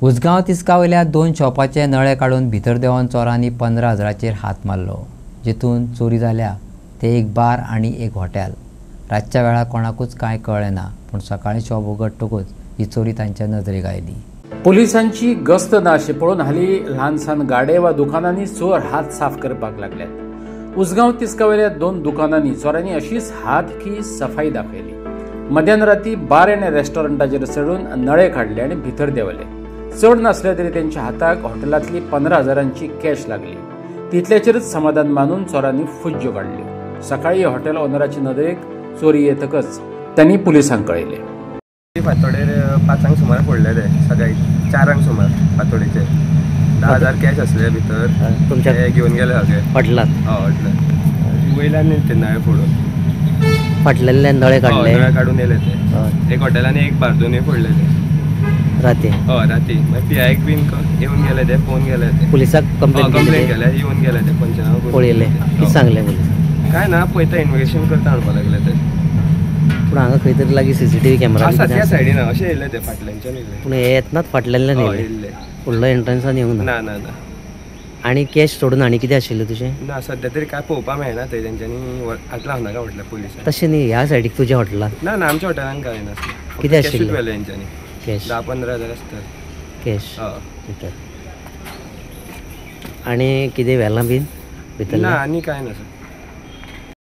उसगांव तिस्का वयल्या 2 शॉपाचे नळे काढून भितर देवन चोरांनी 15,000चेर हात मारलो, जितून चोरी जाल्या ते एक बार आणि एक हॉटेल। रातच्या वेळार कोणाकूच कांय कळ्ळें ना, पण सकाळीं शॉप उगडटकूच ही चोरी तांच्या नजरेक आयली। पोलिसांची गस्त ना अशें पळोवन हालीं ल्हानसान गाडे वा दुकानांनी चोर हात साफ करपाक लागल्यात। उसगांव तिस्का वयल्या 2 दुकानांनी चोरांनी अशीच हात की सफाई दाखयली। मध्यान राती बार आनी रेस्टॉरंटाचेर चढून नळे काढले आनी भितर देंवले। चड नासले तरी त्यांच्या हाताक हॉटेलांतली 15,000ची कॅश लागली। तितल्याचेरच समाधान मानून चोरांनी फुज्ज्यो काढल्यो। सकाळी हॉटेल ओनराची नदरेक चोरी येतकच त्यांनी पुलिसांक कळयले। फातोडेर 5 सुमार पडले ते सकाळी 4 सुमार फातोडेचे 10,000 कॅश असले भितर तुमच्या घेऊन गेले सगळे फाटलात हॉटेल वयल्यान ते नळे फोडून फाटलेले नळे काढले नळे काढून येले ते एक हॉटेलांनी एक बार दोनूय फोडले ते राती राती PIक बीन येऊन गेले ते फोन गेले ते पुलिसाक कंप्लेंट केले येऊन गेले ते पंचनामा पळयले कितें सांगले पुलीस काय ना पळयता इन्व्हेस्टिगेशन करता हाडपा लागले ते पूण हांगा खंय तरी लागीं CCTV कॅमेरा आसा त्या सायडीन अशें येयले ते फाटल्यानच्यान येयले पूण हे येतनाच फाटल्यान येयले फुडलो एंट्रन्सान येवंक ना ना ना आनी कॅश सोडून आनी कितें आशिल्लें तुजें ना सध्या तरी काय पळोवपा मेळना ते तेंच्यांनी हातला हांव नाका म्हटल्यार पुलिस तशें न्ही ह्या सायडीक तुज्या हॉटेलांत ना ना आमच्या हॉटेलान काय नासलें कितें आशिल्लें व्हेले तेंच्यांनी कॅश 10-15,000 आसता कॅश भितर आनी कितें व्हेलां बीन भितर ना आनी काय ना सर